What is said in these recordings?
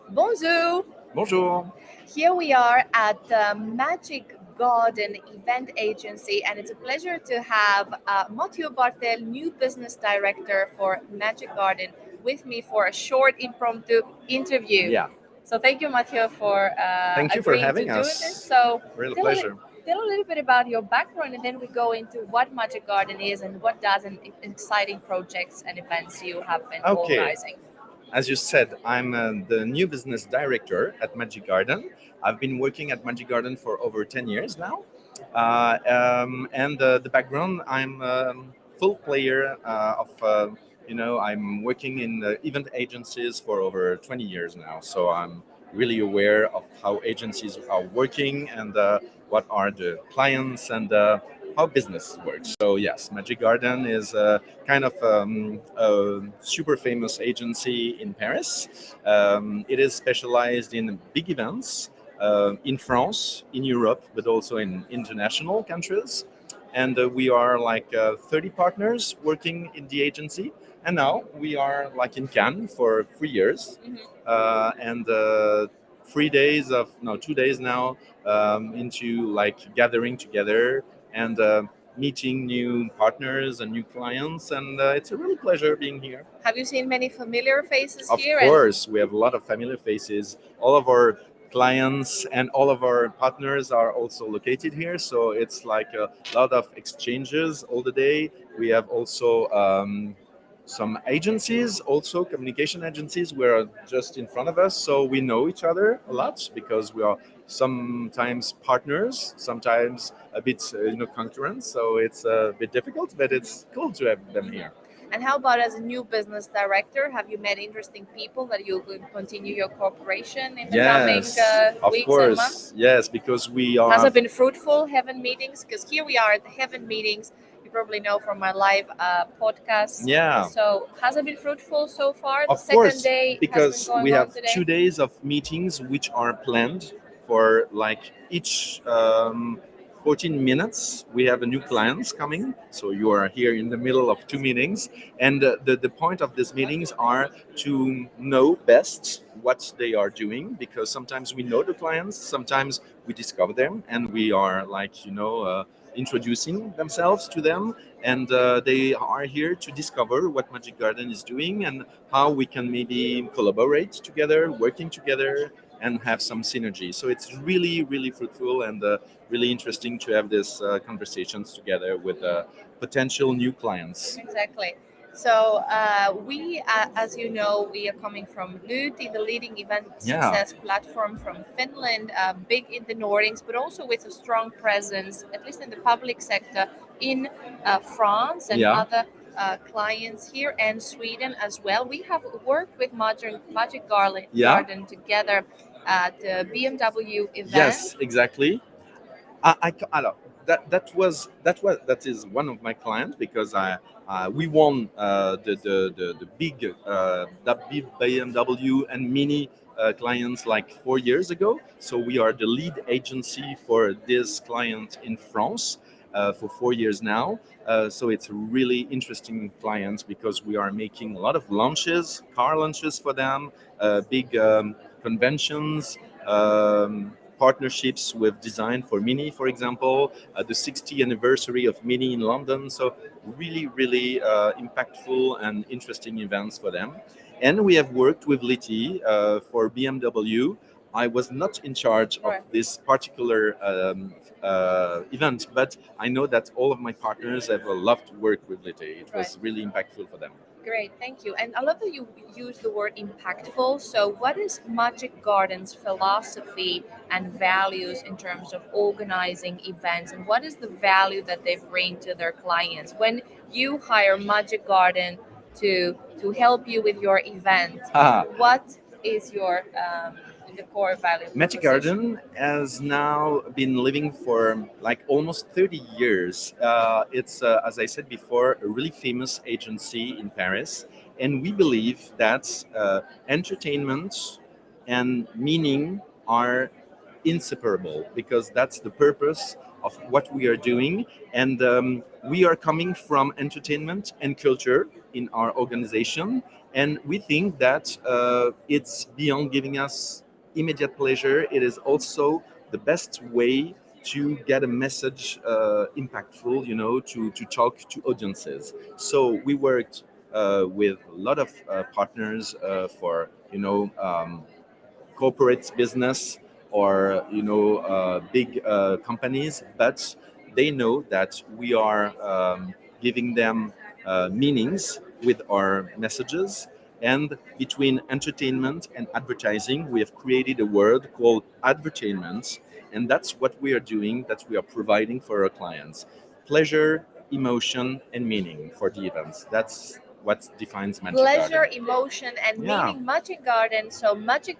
Bonjour! Bonjour. Here we are at the MagicGarden event agency, and it's a pleasure to have Mathieu Bartel, new business director for MagicGarden, with me for a short impromptu interview. Yeah. So thank you, Mathieu, for Thank you for agreeing to having do this. us. So Real tell pleasure. tell a little bit about your background, and then we go into what MagicGarden is and what does and exciting projects and events you have been Okay. organizing. As you said, I'm the new business director at MagicGarden. I've been working at MagicGarden for over 10 years now. And the background, I'm full player I'm working in event agencies for over 20 years now. So I'm really aware of how agencies are working and what are the clients and how business works. So yes, MagicGarden is kind of a super famous agency in Paris. It is specialized in big events in France, in Europe, but also in international countries. And we are like 30 partners working in the agency. And now we are like in Cannes for 3 years. And 3 days of, no, 2 days now into like gathering together and meeting new partners and new clients, and it's a real pleasure being here. Have you seen many familiar faces Of here? course, we have a lot of familiar faces. All of our clients and all of our partners are also located here, so it's like a lot of exchanges all the day. We have also some agencies, also communication agencies, were just in front of us, so we know each other a lot because we are sometimes partners, sometimes a bit concurrents. So it's a bit difficult, but it's cool to have them here. And how about as a new business director? Have you met interesting people that you will continue your cooperation in the coming Yes, of weeks and months? course. Yes, because we are. Has it been fruitful, Heaven meetings? Because here we are at the Heaven meetings. You probably know from my live podcast. Yeah. So has it been fruitful so far? The Of second course, day because has been going we well have today? 2 days of meetings which are planned for like each 14 minutes. We have a new clients coming, so you are here in the middle of two meetings, and the point of these meetings are to know best what they are doing, because sometimes we know the clients, sometimes we discover them, and we are like introducing themselves to them, and they are here to discover what Magic Garden is doing and how we can maybe collaborate together, working together, and have some synergy. So it's really, really fruitful and really interesting to have these conversations together with potential new clients. Exactly. So as you know, we are coming from Luti, the leading event success platform from Finland, big in the Nordics, but also with a strong presence, at least in the public sector, in France and other clients here, and Sweden as well. We have worked with Magic Garden together at the BMW event. Yes, exactly. That is one of my clients, because we won the big BMW and Mini clients like 4 years ago. So we are the lead agency for this client in France for 4 years now. So it's a really interesting client because we are making a lot of launches, car launches for them, big conventions. Partnerships with Design for Mini, for example, the 60th anniversary of Mini in London. So really, really impactful and interesting events for them. And we have worked with Liti for BMW. I was not in charge of this particular event, but I know that all of my partners have loved to work with Liti. It was really impactful for them. Great, thank you. And I love that you use the word impactful. So, what is Magic Garden's philosophy and values in terms of organizing events, and what is the value that they bring to their clients when you hire Magic Garden to help you with your event? What is your the core value? Magic Garden has now been living for like almost 30 years. It's, as I said before, a really famous agency in Paris. And we believe that entertainment and meaning are inseparable, because that's the purpose of what we are doing. And we are coming from entertainment and culture in our organization. And we think that it's beyond giving us immediate pleasure. It is also the best way to get a message impactful, to talk to audiences. So we worked with a lot of partners for, corporate business or big companies, but they know that we are giving them meanings with our messages. And between entertainment and advertising, we have created a word called advertainment, and that's what we are doing. That we are providing for our clients: pleasure, emotion, and meaning for the events. That's what defines Magic Pleasure, Garden. emotion, and Yeah. meaning. Magic Garden. So Magic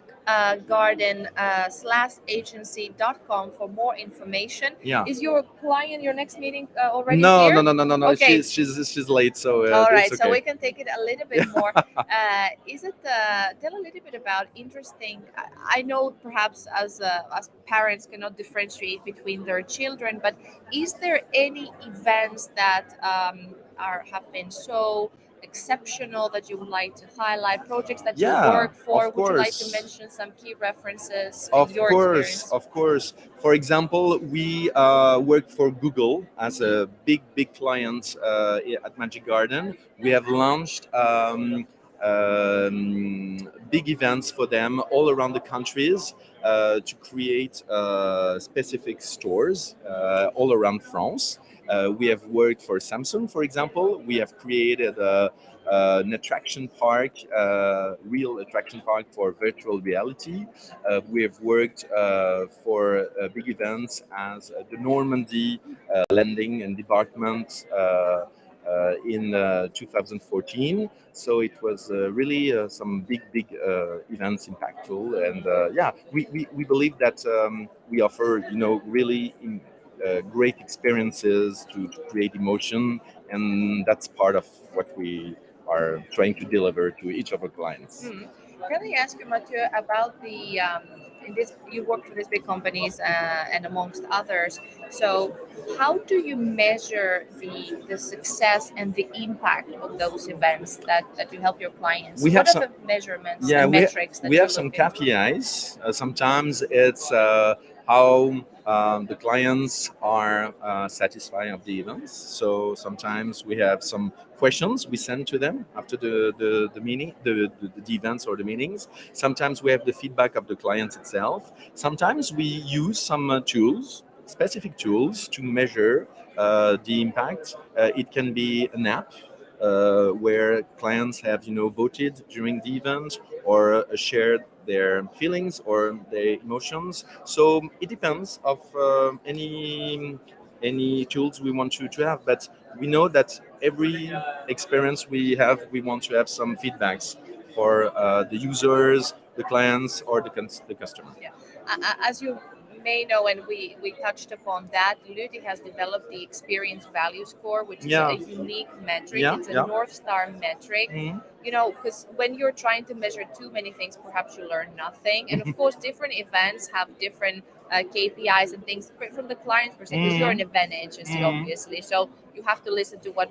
Garden /agency.com for more information. Yeah. Is your client your next meeting already No, here? no. Okay. She's late, so All right, it's so okay. we can take it a little bit more. Is it tell a little bit about interesting? I know perhaps as parents cannot differentiate between their children, but is there any events that have been so exceptional that you would like to highlight? Projects that you Yeah, work for? of Would you like to course. mention some key references in Of your course, experience? of course. For example, we work for Google as a big client at Magic Garden. We have launched big events for them all around the countries to create specific stores all around France. We have worked for Samsung, for example. We have created an attraction park, real attraction park for virtual reality. We have worked for big events as the Normandy landing and debarkment in 2014. So it was really some big events impactful. And yeah, we believe that we offer, really great experiences to create emotion. And that's part of what we are trying to deliver to each of our clients. Can I ask you, Mathieu, about the in this you work for these big companies and amongst others. So, how do you measure the success and the impact of those events that you help your clients? We What have are some, the measurements yeah, and metrics that we you have some look into? KPIs. Sometimes it's how the clients are satisfied of the events. So sometimes we have some questions we send to them after the meeting, the events or the meetings. Sometimes we have the feedback of the client itself. Sometimes we use some tools, specific tools, to measure the impact. It can be an app where clients have voted during the event or shared their feelings or their emotions. So it depends of any tools we want to have, but we know that every experience we have, we want to have some feedbacks for the users, the clients, or the customer. Yeah. As you may know, and we touched upon that, Ludi has developed the experience value score, which is Yeah. a unique metric. Yeah, It's a yeah. North Star metric. Mhm. Because when you're trying to measure too many things, perhaps you learn nothing. And of course, different events have different KPIs and things from the client's perspective. Because you're an event agency, obviously, so you have to listen to what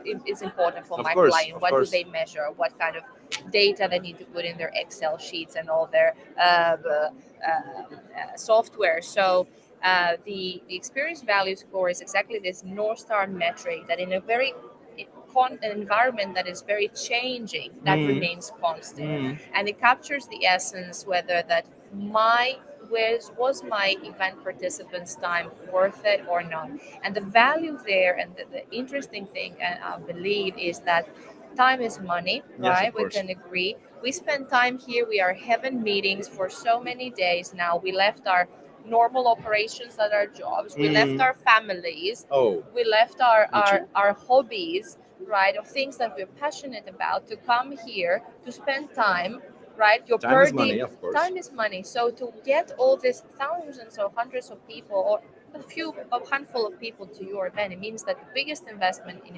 is important for Of my course, client. of What do course. they measure? What kind of data they need to put in their Excel sheets and all their software. So the experience value score is exactly this North Star metric that in a very an environment that is very changing, that remains constant, and it captures the essence whether that was my event participants' time worth it or not. And the value there, and the interesting thing, I believe, is that time is money, Yes, right? of We course. can agree. We spend time here. We are having meetings for so many days now. We left our normal operations at our jobs. We left our families. Oh, We left me too. our hobbies, right, of things that we're passionate about to come here to spend time, right? Your Time is per money, diem of course. time is money. So to get all these thousands or hundreds of people or a handful of people to your event, it means that the biggest investment in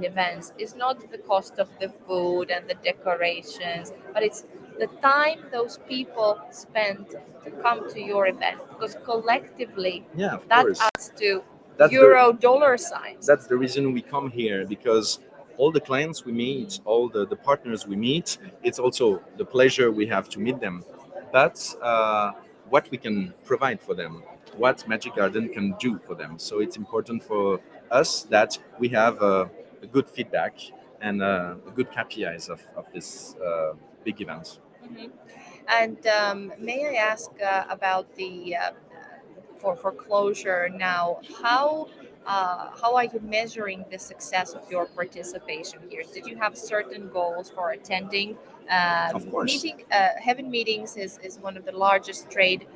events is not the cost of the food and the decorations, but it's the time those people spend to come to your event, because collectively Yeah, of that course. adds to That's euro dollar signs. that's the reason we come here, because all the clients we meet, all the partners we meet. It's also the pleasure we have to meet them, but what we can provide for them, what Magic Garden can do for them. So it's important for us that we have a good feedback and good KPIs of this big event. Mhm. And may I ask about the for closure now? How are you measuring the success of your participation here? Did you have certain goals for attending? Of course. Heaven Meetings is one of the largest trade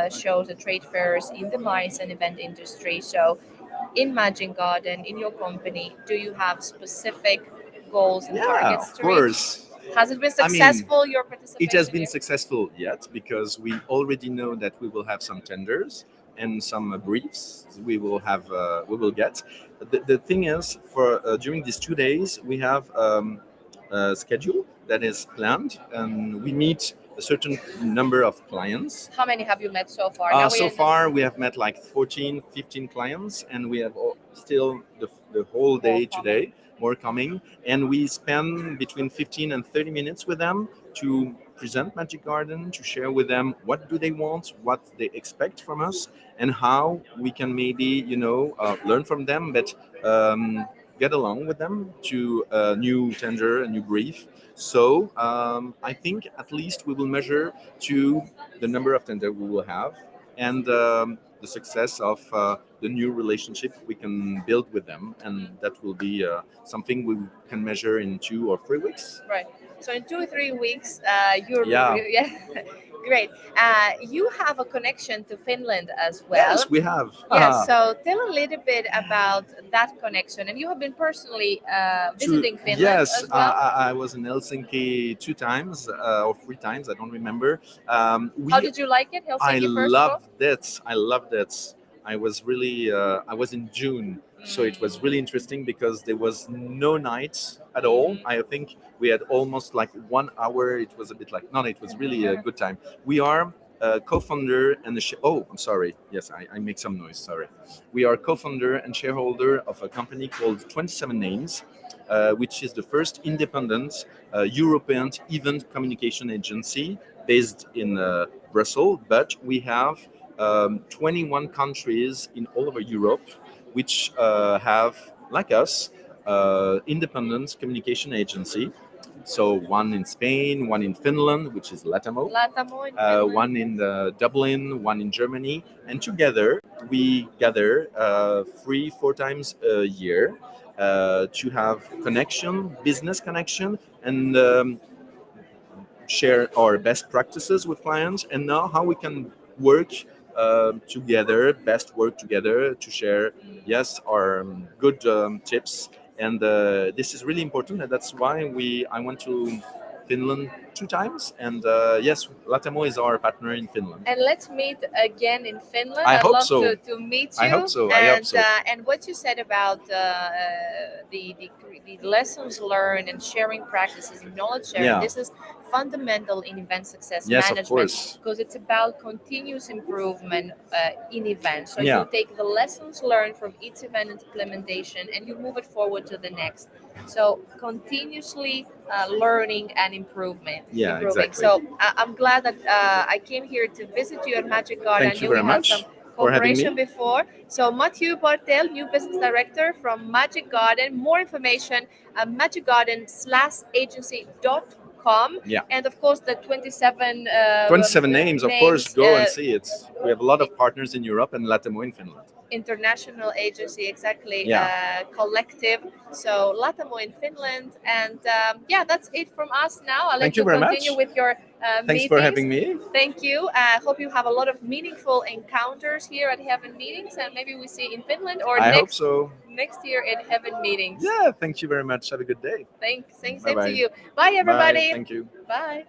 shows and trade fairs in the MICE and event industry. So, in Magic Garden, in your company, do you have specific goals and Yeah, targets of to reach? course. Has it been I mean, successful, your it participation has been here? successful yet because we already know that we will have some tenders and some briefs we will get. The thing is, for during these 2 days, we have a schedule that is planned, and we meet a certain number of clients. How many have you met so far? Now So far, we have met like 14, 15 clients, and we have still the whole day today, more coming. And we spend between 15 and 30 minutes with them to present Magic Garden, to share with them what do they want, what they expect from us, and how we can maybe, learn from them, but get along with them to a new tender, a new brief. So I think at least we will measure to the number of tender we will have and the success of the new relationship we can build with them, and that will be something we can measure in 2 or 3 weeks. Right. So in 2 or 3 weeks, you're Yeah. yeah, great. You have a connection to Finland as well. Yes, we have. Yes. So tell a little bit about that connection, and you have been personally visiting Finland Yes, as well. I was in Helsinki 2 times or 3 times. I don't remember. How did you like it, I Helsinki? First of all, loved it. I loved it. I was really. I was in June, so it was really interesting because there was no night at all. I think we had almost like 1 hour. It was a bit like no, it was really a good time. We are co-founder and oh, I'm sorry. Yes, I make some noise. Sorry. We are co-founder and shareholder of a company called 27 Names, which is the first independent European event communication agency based in Brussels, but we have 21 countries in all over Europe which have, like us, independent communication agency. So one in Spain, one in Finland, which is Latamo, Latamo in Finland. one in Dublin, one in Germany, and together we gather 3-4 times a year to have connection, business connection, and share our best practices with clients, and now how we can work together, best work together to share, yes, our good tips. And this is really important, and that's why I went to Finland 2 times, and yes, Latamo is our partner in Finland. And let's meet again in Finland. I I'd hope love so. to meet you. I hope so. And, I hope so. And what you said about the lessons learned and sharing practices and knowledge sharing, Yeah. this is fundamental in event success Yes, of management, course. because it's about continuous improvement in events. So Yeah. you take the lessons learned from each event implementation and you move it forward to the next. So continuously learning and improvement. Yeah, improving. exactly. So I'm glad that I came here to visit you at Magic Garden. Thank you I knew very we had much some for having cooperation me. before. So Mathieu Bartel, new business director from Magic Garden. More information at magicgarden/agency.com. Yeah. And of course the 27 27 names, of course, go and uh, see it. We have a lot of partners in Europe and Latamo in Finland. international agency, exactly, Yeah. collective. So Latamo in Finland, and yeah, that's it from us now. I'll Thank let you you very continue much. with your Thanks meetings. for having me. Thank you. Hope you have a lot of meaningful encounters here at Heaven Meetings, and maybe we see in Finland or I hope next so. next year at Heaven Meetings. Yeah, thanks you very much. Have a good day. Thanks. Same Bye-bye. to you. Bye, everybody. Bye. Thank you. Bye.